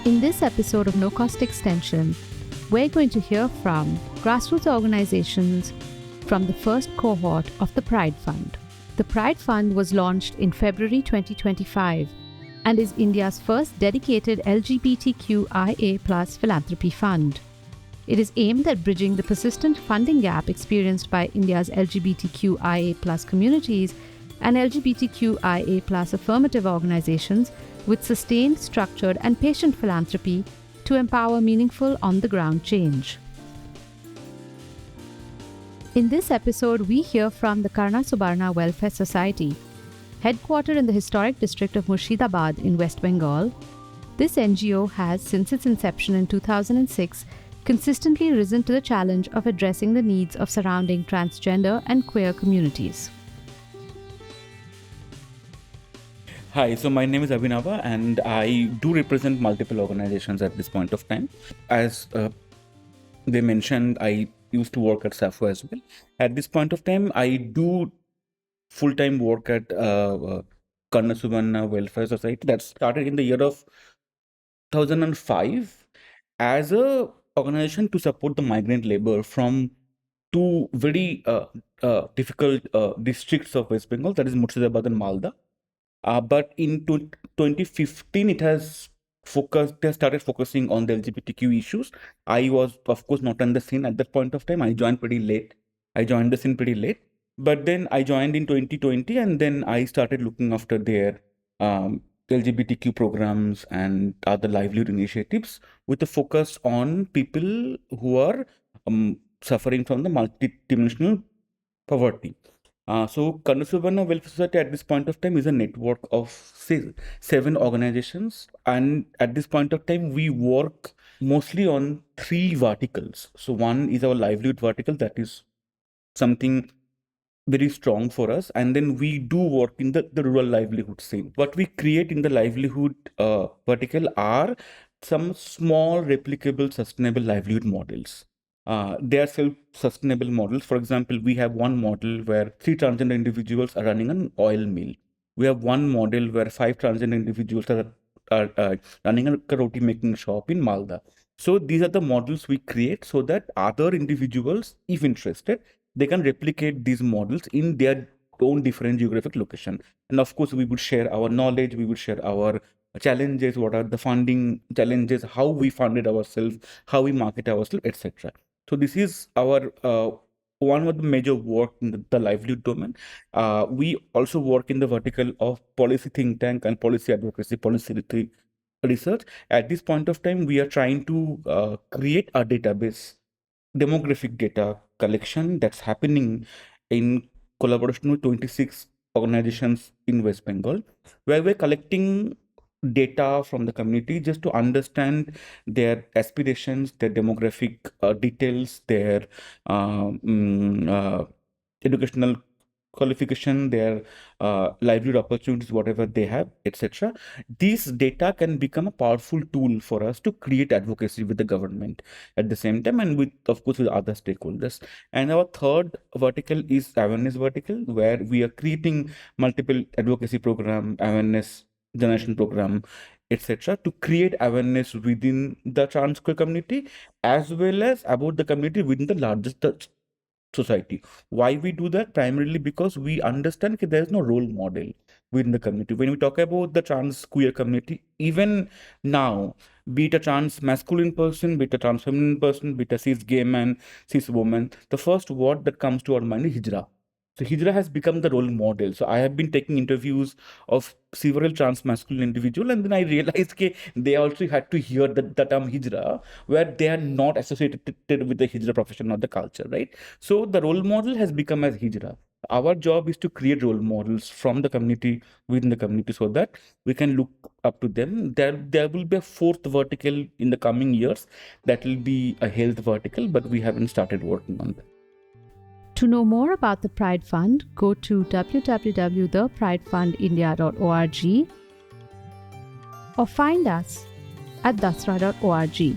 In this episode of No Cost Extension, we're going to hear from grassroots organizations from the first cohort of the Pride Fund. The Pride Fund was launched in February 2025 and is India's first dedicated LGBTQIA+ philanthropy fund. It is aimed at bridging the persistent funding gap experienced by India's LGBTQIA+ communities and LGBTQIA+ affirmative organizations with sustained, structured, and patient philanthropy to empower meaningful on-the-ground change. In this episode, we hear from the Karna Subarna Welfare Society. Headquartered in the historic district of Murshidabad in West Bengal, this NGO has, since its inception in 2006, consistently risen to the challenge of addressing the needs of surrounding transgender and queer communities. Hi, so my name is Abhinava and I do represent multiple organizations at this point of time. As they mentioned, I used to work at SAFO as well. At this point of time, I do full-time work at Karna Subarna Welfare Society that started in the year of 2005 as a organization to support the migrant labor from two very difficult districts of West Bengal, that is Murshidabad and Malda. But in 2015, it has started focusing on the LGBTQ issues. I was, of course, not on the scene at that point of time. I joined pretty late. I joined the scene pretty late. But then I joined in 2020, and then I started looking after their LGBTQ programs and other livelihood initiatives with a focus on people who are suffering from the multidimensional poverty. So Karna Subarna Welfare Society at this point of time is a network of 7 organizations, and at this point of time we work mostly on 3 verticals. So one is our livelihood vertical, that is something very strong for us, and then we do work in the rural livelihood scene. What we create in the livelihood vertical are some small replicable sustainable livelihood models. They are self-sustainable models. For example, we have one model where 3 transgender individuals are running an oil mill. We have one model where 5 transgender individuals are running a roti making shop in Malda. So these are the models we create so that other individuals, if interested, they can replicate these models in their own different geographic location. And of course, we would share our knowledge, we would share our challenges, what are the funding challenges, how we funded ourselves, how we market ourselves, etc. So this is our one of the major work in the livelihood domain. We also work in the vertical of policy think tank and policy advocacy, policy research. At this point of time, we are trying to create a database, demographic data collection that's happening in collaboration with 26 organizations in West Bengal, where we're collecting data from the community just to understand their aspirations, their demographic details, their educational qualification, their livelihood opportunities, whatever they have, etc. These data can become a powerful tool for us to create advocacy with the government at the same time, and with, of course, with other stakeholders. And our third vertical is awareness vertical, where we are creating multiple advocacy program, awareness generation program, etc., to create awareness within the trans queer community as well as about the community within the largest society. Why we do that? Primarily because we understand that there is no role model within the community. When we talk about the trans queer community, even now, be it a trans masculine person, be it a trans feminine person, be it a cis gay man, cis woman, the first word that comes to our mind is hijra. So hijra has become the role model. So I have been taking interviews of several trans masculine individuals, and then I realized that they also had to hear the term hijra, where they are not associated with the hijra profession or the culture, right? So the role model has become as hijra. Our job is to create role models from the community, within the community, so that we can look up to them. There will be a 4th vertical in the coming years that will be a health vertical, but we haven't started working on that. To know more about the Pride Fund, go to www.thepridefundindia.org or find us at dasra.org.